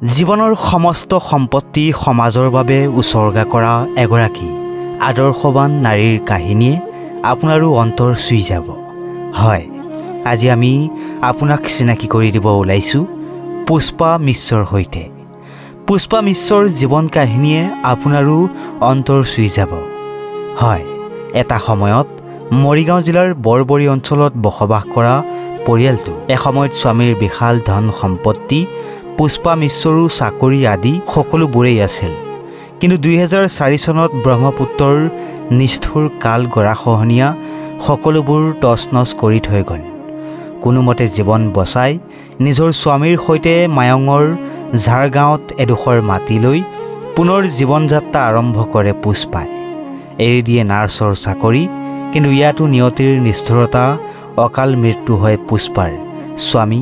জীৱনৰ সমস্ত সম্পত্তি সমাজৰ বাবে উচৰ্গা কৰা এগৰাকী আদৰ্শৱান নাৰীৰ কাহিনীয়ে আপোনাৰো অন্তৰ চুই যাব। হয়, আজি আমি আপোনাক চিনাকি কৰি দিব ওলাইছোঁ পুষ্পা মিশ্ৰৰ সৈতে। পুষ্পা মিশ্ৰৰ জীৱন কাহিনীয়ে আপোনাৰো অন্তৰ চুই যাব। হয়, এটা সময়ত মৰিগাঁও জিলাৰ বৰবৰী অঞ্চলত বসবাস কৰা পৰিয়ালটো এসময়ত স্বামীৰ বিশাল ধন সম্পত্তি, পুষ্পা মিশ্ৰৰো চাকৰি আদি সকলোবোৰেই আছিল। কিন্তু 2004 চনত ব্ৰহ্মপুত্ৰৰ নিষ্ঠুৰ কাল গৰাখহনীয়া সকলোবোৰ তছনছ কৰি থৈ গ'ল। কোনোমতে জীৱন বচাই নিজৰ স্বামীৰ সৈতে মায়ঙৰ ঝাৰগাঁৱত এডোখৰ মাটি লৈ পুনৰ জীৱন যাত্ৰা আৰম্ভ কৰে পুষ্পাই। এৰি দিয়ে নাৰ্ছৰ চাকৰি, কিন্তু ইয়াতো নিয়তিৰ নিষ্ঠুৰতা, অকাল মৃত্যু হয় পুষ্পাৰ স্বামী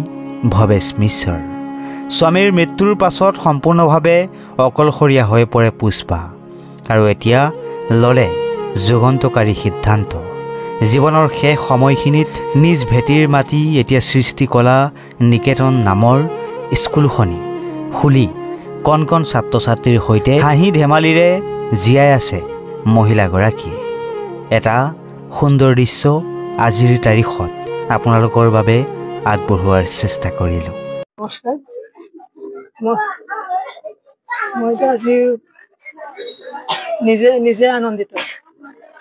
ভৱেশ মিশ্ৰৰ। স্বামীৰ মৃত্যুৰ পাছত সম্পূৰ্ণভাৱে অকলশৰীয়া হৈ পৰে পুষ্পা, আৰু এতিয়া ল'লে যুগান্তকাৰী সিদ্ধান্ত। জীৱনৰ শেষ সময়খিনিত নিজ ভেটিৰ মাটি এতিয়া সৃষ্টিকলা নিকেতন নামৰ স্কুলখনি খুলি কণ কণ ছাত্ৰ ছাত্ৰীৰ সৈতে হাঁহি ধেমালিৰে জীয়াই আছে মহিলাগৰাকীয়ে। এটা সুন্দৰ দৃশ্য আজিৰ তাৰিখত আপোনালোকৰ বাবে আগবঢ়োৱাৰ চেষ্টা কৰিলোঁ। নমস্কাৰ, মইতো আজি নিজে আনন্দিত।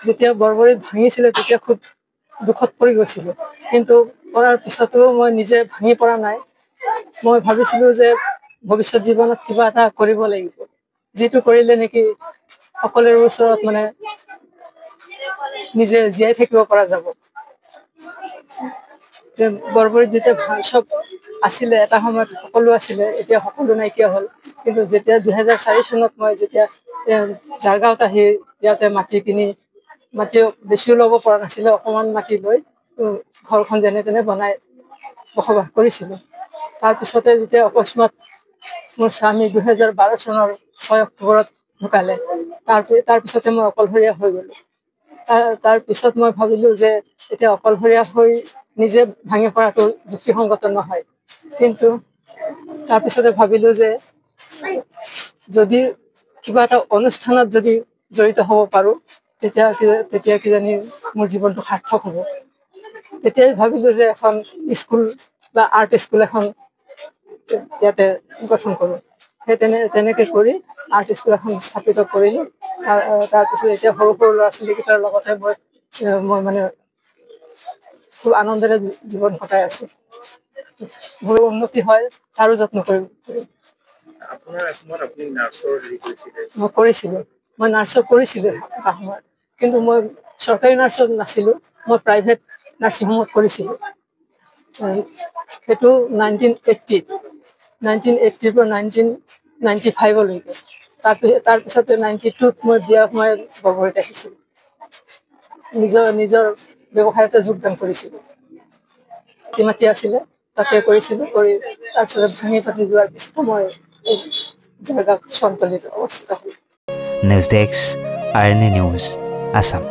যেতিয়া বৰবৰীত ভাঙিছিলে তেতিয়া খুব দুখত পৰি গৈছিলোঁ, কিন্তু পৰাৰ পিছতো মই নিজে ভাঙি পৰা নাই। মই ভাবিছিলোঁ যে ভৱিষ্যত জীৱনত কিবা এটা কৰিব লাগিব, যিটো কৰিলে নেকি সকলোৰে ওচৰত মানে নিজে জীয়াই থাকিব পৰা যাব। বৰবৰীত যেতিয়া চব আছিলে, এটা সময়ত সকলো আছিলে, এতিয়া সকলো নাইকিয়া হ'ল। কিন্তু যেতিয়া 2004 চনত মই যেতিয়া ঝাৰগাঁৱত আহি ইয়াতে মাটি বেছিও ল'ব পৰা নাছিলে, অকণমান মাটি লৈ ঘৰখন যেনে তেনে বনাই বসবাস কৰিছিলোঁ। তাৰপিছতে যেতিয়া অকস্মাত মোৰ স্বামী 2012 চনৰ 6 অক্টোবৰত ঢুকালে, তাৰপিছতে মই অকলশৰীয়া হৈ গ'লোঁ। তাৰপিছত মই ভাবিলোঁ যে এতিয়া অকলশৰীয়া হৈ নিজে ভাঙি পৰাটো যুক্তিসংগত নহয়। কিন্তু তাৰপিছতে ভাবিলোঁ যে যদি কিবা এটা অনুষ্ঠানত যদি জড়িত হ'ব পাৰোঁ, তেতিয়া কিজানি মোৰ জীৱনটো সাৰ্থক হ'ব। তেতিয়াই ভাবিলোঁ যে এখন স্কুল বা আৰ্ট স্কুল এখন ইয়াতে গঠন কৰোঁ। সেই তেনেকৈ কৰি আৰ্ট স্কুল এখন স্থাপিত কৰিলোঁ। তাৰপিছত এতিয়া সৰু সৰু ল'ৰা ছোৱালীকেইটাৰ লগতে মই মানে খুব আনন্দেৰে জীৱন কটাই আছোঁ। মোৰ উন্নতি হয় তাৰো যত্ন কৰিম। মই নাৰ্ছৰ কৰিছিলোঁ এটা সময়ত, কিন্তু মই চৰকাৰী নাৰ্ছত নাছিলোঁ, মই প্ৰাইভেট নাৰ্ছিং হোমত কৰিছিলোঁ। সেইটো 1980 পৰা 1995লৈকে। তাৰপিছতে 92ত মই বিয়া সোমাই বৰবৰীত আহিছিলোঁ। নিজৰ ব্যৱসায়তে যোগদান কৰিছিলোঁ। মাটি আছিলে তাতে কৰিছিলোঁ, কৰি তাৰপিছতে ভাঙি পাতি যোৱাৰ পিছত মই ঝাৰগাঁৱত সঞ্চালিত অৱস্থা হ'ল। News desk, INA news, Assam.